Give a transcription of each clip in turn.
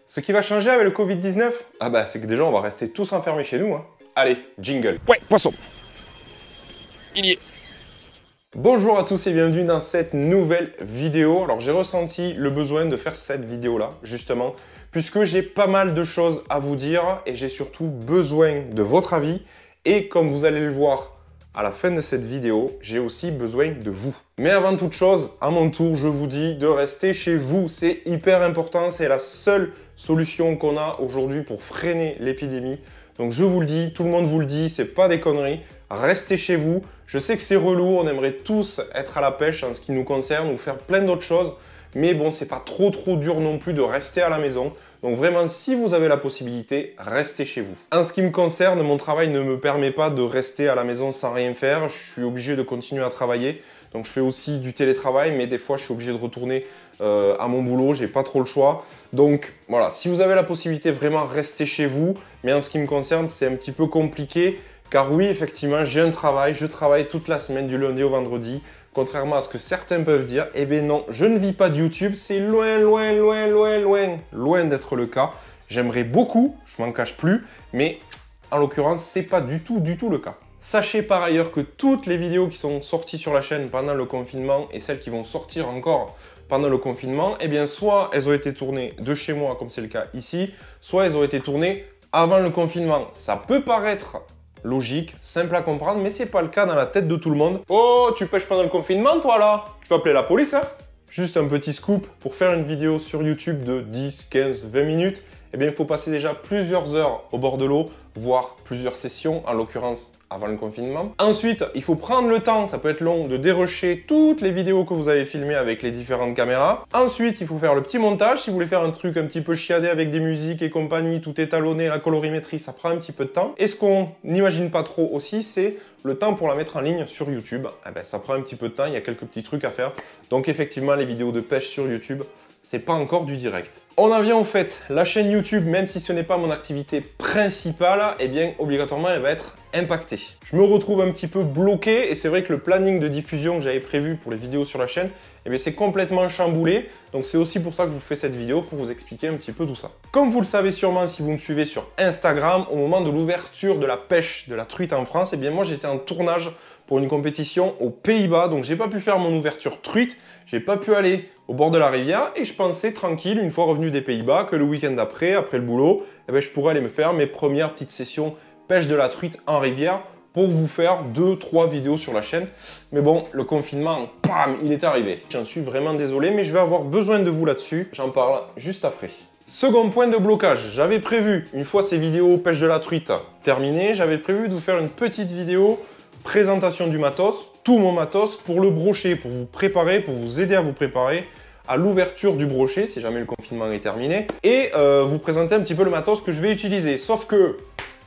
Ce qui va changer avec le Covid-19, ah bah c'est que déjà on va rester tous enfermés chez nous. Hein. Allez, jingle. Ouais, poisson. Il y est. Bonjour à tous et bienvenue dans cette nouvelle vidéo. Alors j'ai ressenti le besoin de faire cette vidéo-là, justement, puisque j'ai pas mal de choses à vous dire et j'ai surtout besoin de votre avis. Et comme vous allez le voir à la fin de cette vidéo, j'ai aussi besoin de vous. Mais avant toute chose, à mon tour, je vous dis de rester chez vous. C'est hyper important, c'est la seule solution qu'on a aujourd'hui pour freiner l'épidémie. Donc je vous le dis, tout le monde vous le dit, c'est pas des conneries. Restez chez vous. Je sais que c'est relou, on aimerait tous être à la pêche en ce qui nous concerne ou faire plein d'autres choses. Mais bon, c'est pas trop dur non plus de rester à la maison. Donc vraiment, si vous avez la possibilité, restez chez vous. En ce qui me concerne, mon travail ne me permet pas de rester à la maison sans rien faire. Je suis obligé de continuer à travailler. Donc je fais aussi du télétravail, mais des fois je suis obligé de retourner à mon boulot, j'ai pas trop le choix. Donc voilà, si vous avez la possibilité, vraiment restez chez vous. Mais en ce qui me concerne, c'est un petit peu compliqué. Car oui, effectivement, j'ai un travail, je travaille toute la semaine du lundi au vendredi. Contrairement à ce que certains peuvent dire, eh bien non, je ne vis pas de YouTube, c'est loin d'être le cas. J'aimerais beaucoup, je m'en cache plus, mais en l'occurrence, c'est pas du tout le cas. Sachez par ailleurs que toutes les vidéos qui sont sorties sur la chaîne pendant le confinement et celles qui vont sortir encore pendant le confinement, eh bien soit elles ont été tournées de chez moi, comme c'est le cas ici, soit elles ont été tournées avant le confinement. Ça peut paraître logique, simple à comprendre, mais c'est pas le cas dans la tête de tout le monde. Oh, tu pêches pendant le confinement, toi, là? Tu vas appeler la police, hein? Juste un petit scoop, pour faire une vidéo sur YouTube de 10, 15, 20 minutes, eh bien, il faut passer déjà plusieurs heures au bord de l'eau, voire plusieurs sessions, en l'occurrence avant le confinement. Ensuite, il faut prendre le temps, ça peut être long, de dérusher toutes les vidéos que vous avez filmées avec les différentes caméras. Ensuite, il faut faire le petit montage. Si vous voulez faire un truc un petit peu chiadé avec des musiques et compagnie, tout étalonné, la colorimétrie, ça prend un petit peu de temps. Et ce qu'on n'imagine pas trop aussi, c'est le temps pour la mettre en ligne sur YouTube. Eh ben, ça prend un petit peu de temps, il y a quelques petits trucs à faire. Donc effectivement, les vidéos de pêche sur YouTube, c'est pas encore du direct. On en vient au fait, la chaîne YouTube, même si ce n'est pas mon activité principale, eh bien obligatoirement elle va être impactée. Je me retrouve un petit peu bloqué et c'est vrai que le planning de diffusion que j'avais prévu pour les vidéos sur la chaîne, eh bien c'est complètement chamboulé. Donc c'est aussi pour ça que je vous fais cette vidéo, pour vous expliquer un petit peu tout ça. Comme vous le savez sûrement si vous me suivez sur Instagram, au moment de l'ouverture de la pêche de la truite en France, eh bien moi j'étais en tournage pour une compétition aux Pays-Bas, donc j'ai pas pu faire mon ouverture truite, j'ai pas pu aller au bord de la rivière et je pensais tranquille, une fois revenu des Pays-Bas, que le week-end d'après, après le boulot, eh bien, je pourrais aller me faire mes premières petites sessions pêche de la truite en rivière pour vous faire 2-3 vidéos sur la chaîne. Mais bon, le confinement, bam, il est arrivé. J'en suis vraiment désolé, mais je vais avoir besoin de vous là-dessus. J'en parle juste après. Second point de blocage, j'avais prévu, une fois ces vidéos pêche de la truite terminées, j'avais prévu de vous faire une petite vidéo présentation du matos, tout mon matos pour le brochet, pour vous préparer, pour vous aider à vous préparer à l'ouverture du brochet, si jamais le confinement est terminé, et vous présenter un petit peu le matos que je vais utiliser. Sauf que,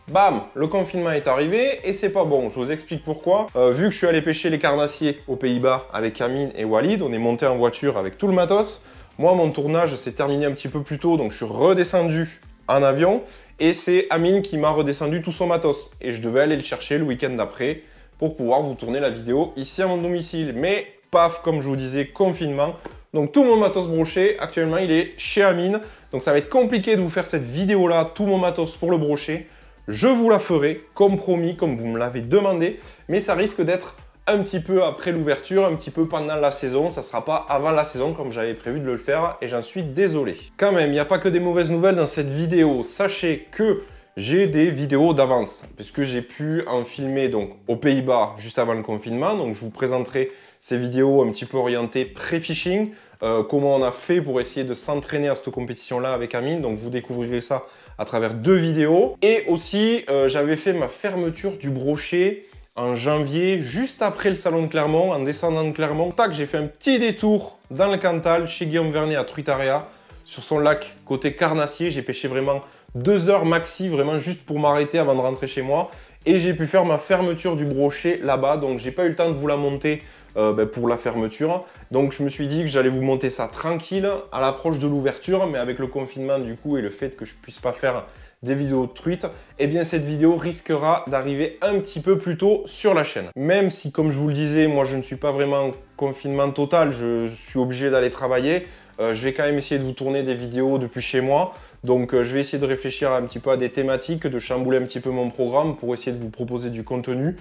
bam, le confinement est arrivé et c'est pas bon. Je vous explique pourquoi. Vu que je suis allé pêcher les carnassiers aux Pays-Bas avec Amine et Walid, on est monté en voiture avec tout le matos. Moi, mon tournage s'est terminé un petit peu plus tôt, donc je suis redescendu en avion et c'est Amine qui m'a redescendu tout son matos. Et je devais aller le chercher le week-end d'après pour pouvoir vous tourner la vidéo ici à mon domicile. Mais paf, comme je vous disais, confinement. Donc tout mon matos brochet, actuellement, il est chez Amine. Donc ça va être compliqué de vous faire cette vidéo-là, tout mon matos pour le brochet. Je vous la ferai, comme promis, comme vous me l'avez demandé. Mais ça risque d'être un petit peu après l'ouverture, un petit peu pendant la saison. Ça ne sera pas avant la saison comme j'avais prévu de le faire et j'en suis désolé. Quand même, il n'y a pas que des mauvaises nouvelles dans cette vidéo. Sachez que j'ai des vidéos d'avance puisque j'ai pu en filmer donc aux Pays-Bas juste avant le confinement. Donc je vous présenterai ces vidéos un petit peu orientées pré-fishing, comment on a fait pour essayer de s'entraîner à cette compétition-là avec Amine. Donc vous découvrirez ça à travers 2 vidéos. Et aussi, j'avais fait ma fermeture du brochet en janvier, juste après le salon de Clermont, en descendant de Clermont. Tac, j'ai fait un petit détour dans le Cantal, chez Guillaume Vernet à Truitaria, sur son lac côté carnassier. J'ai pêché vraiment 2 heures maxi, vraiment juste pour m'arrêter avant de rentrer chez moi. Et j'ai pu faire ma fermeture du brochet là-bas, donc j'ai pas eu le temps de vous la monter pour la fermeture. Donc je me suis dit que j'allais vous monter ça tranquille à l'approche de l'ouverture, mais avec le confinement du coup et le fait que je puisse pas faire des vidéos de truite, eh bien cette vidéo risquera d'arriver un petit peu plus tôt sur la chaîne. Même si, comme je vous le disais, moi je ne suis pas vraiment en confinement total, je suis obligé d'aller travailler. je vais quand même essayer de vous tourner des vidéos depuis chez moi. Donc je vais essayer de réfléchir un petit peu à des thématiques, de chambouler un petit peu mon programme pour essayer de vous proposer du contenu.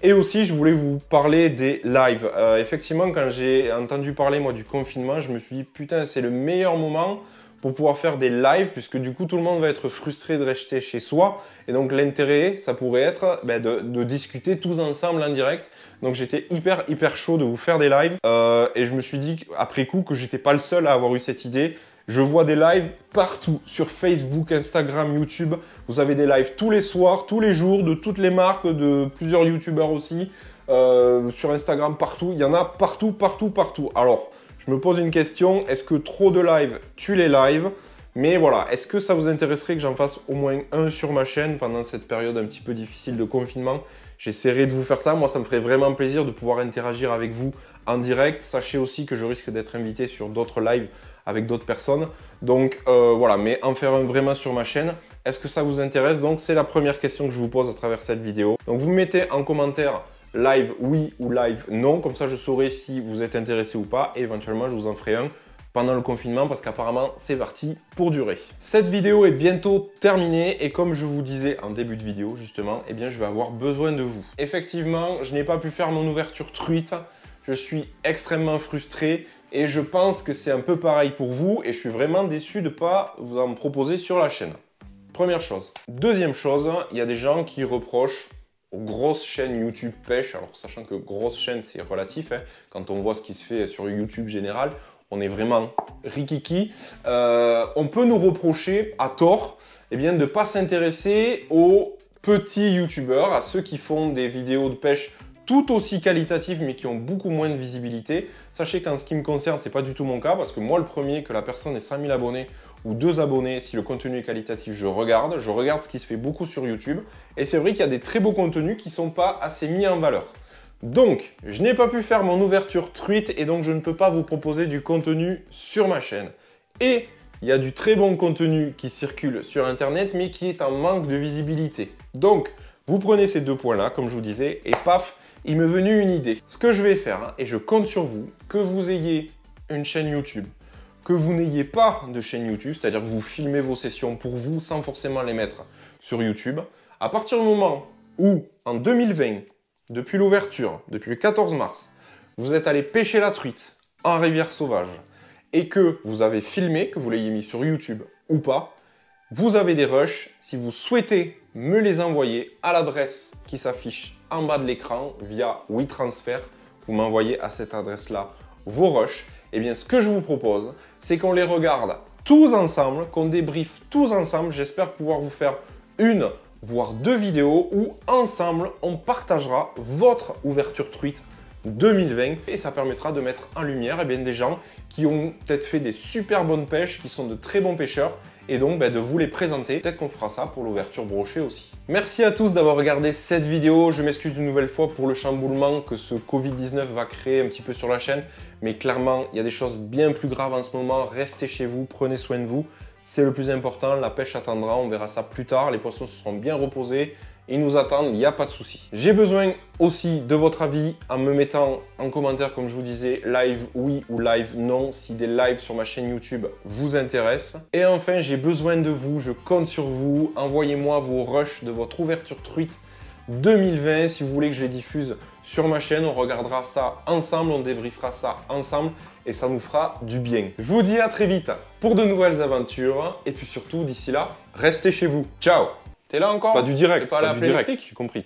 Et aussi, je voulais vous parler des lives. Effectivement, quand j'ai entendu parler moi du confinement, je me suis dit putain, c'est le meilleur moment pour pouvoir faire des lives, puisque du coup tout le monde va être frustré de rester chez soi, et donc l'intérêt ça pourrait être de discuter tous ensemble en direct. Donc j'étais hyper chaud de vous faire des lives, et je me suis dit après coup que j'étais pas le seul à avoir eu cette idée. Je vois des lives partout, sur Facebook, Instagram, YouTube. Vous avez des lives tous les soirs, tous les jours, de toutes les marques, de plusieurs youtubeurs aussi, sur Instagram, partout. Il y en a partout. Alors, je me pose une question, est-ce que trop de lives tue les lives? Mais voilà, est-ce que ça vous intéresserait que j'en fasse au moins un sur ma chaîne pendant cette période un petit peu difficile de confinement? J'essaierai de vous faire ça. Moi, ça me ferait vraiment plaisir de pouvoir interagir avec vous en direct. Sachez aussi que je risque d'être invité sur d'autres lives avec d'autres personnes. Donc voilà, mais en faire un vraiment sur ma chaîne, est-ce que ça vous intéresse? Donc c'est la première question que je vous pose à travers cette vidéo. Donc vous me mettez en commentaire live oui ou live non, comme ça je saurai si vous êtes intéressé ou pas, et éventuellement je vous en ferai un pendant le confinement parce qu'apparemment c'est parti pour durer. Cette vidéo est bientôt terminée et comme je vous disais en début de vidéo justement, eh bien je vais avoir besoin de vous. Effectivement, je n'ai pas pu faire mon ouverture truite, je suis extrêmement frustré et je pense que c'est un peu pareil pour vous et je suis vraiment déçu de ne pas vous en proposer sur la chaîne. Première chose. Deuxième chose, il y a des gens qui reprochent aux grosses chaînes YouTube pêche, alors sachant que grosse chaîne c'est relatif, hein, quand on voit ce qui se fait sur YouTube général, on est vraiment rikiki. On peut nous reprocher à tort de ne pas s'intéresser aux petits youtubeurs, à ceux qui font des vidéos de pêche tout aussi qualitatives mais qui ont beaucoup moins de visibilité. Sachez qu'en ce qui me concerne, c'est pas du tout mon cas parce que moi le premier, que la personne ait 100 000 abonnés ou 2 abonnés, si le contenu est qualitatif, je regarde ce qui se fait beaucoup sur YouTube et c'est vrai qu'il y a des très beaux contenus qui sont pas assez mis en valeur. Donc, je n'ai pas pu faire mon ouverture truite et donc je ne peux pas vous proposer du contenu sur ma chaîne. Et il y a du très bon contenu qui circule sur internet mais qui est en manque de visibilité. Donc, vous prenez ces deux points-là, comme je vous disais, et paf, il m'est venu une idée. Ce que je vais faire, et je compte sur vous, que vous ayez une chaîne YouTube, que vous n'ayez pas de chaîne YouTube, c'est-à-dire que vous filmez vos sessions pour vous sans forcément les mettre sur YouTube, à partir du moment où, en 2020, depuis l'ouverture, depuis le 14 mars, vous êtes allé pêcher la truite en rivière sauvage et que vous avez filmé, que vous l'ayez mis sur YouTube ou pas, vous avez des rushs. Si vous souhaitez me les envoyer à l'adresse qui s'affiche en bas de l'écran via WeTransfer, vous m'envoyez à cette adresse-là vos rushs. Et bien, ce que je vous propose, c'est qu'on les regarde tous ensemble, qu'on débriefe tous ensemble. J'espère pouvoir vous faire une, voire 2 vidéos où ensemble, on partagera votre ouverture truite 2020 et ça permettra de mettre en lumière des gens qui ont peut-être fait des super bonnes pêches, qui sont de très bons pêcheurs et donc de vous les présenter. Peut-être qu'on fera ça pour l'ouverture brochée aussi. Merci à tous d'avoir regardé cette vidéo. Je m'excuse une nouvelle fois pour le chamboulement que ce Covid-19 va créer un petit peu sur la chaîne, mais clairement, il y a des choses bien plus graves en ce moment. Restez chez vous, prenez soin de vous. C'est le plus important, la pêche attendra, on verra ça plus tard. Les poissons se seront bien reposés. Ils nous attendent, il n'y a pas de souci. J'ai besoin aussi de votre avis en me mettant en commentaire, comme je vous disais, live oui ou live non, si des lives sur ma chaîne YouTube vous intéressent. Et enfin, j'ai besoin de vous, je compte sur vous. Envoyez-moi vos rushs de votre ouverture truite 2020. Si vous voulez que je les diffuse sur ma chaîne, on regardera ça ensemble, on débriefera ça ensemble et ça nous fera du bien. Je vous dis à très vite pour de nouvelles aventures et puis surtout, d'ici là, restez chez vous. Ciao! T'es là encore? Pas du direct, c'est pas du direct, j'ai compris.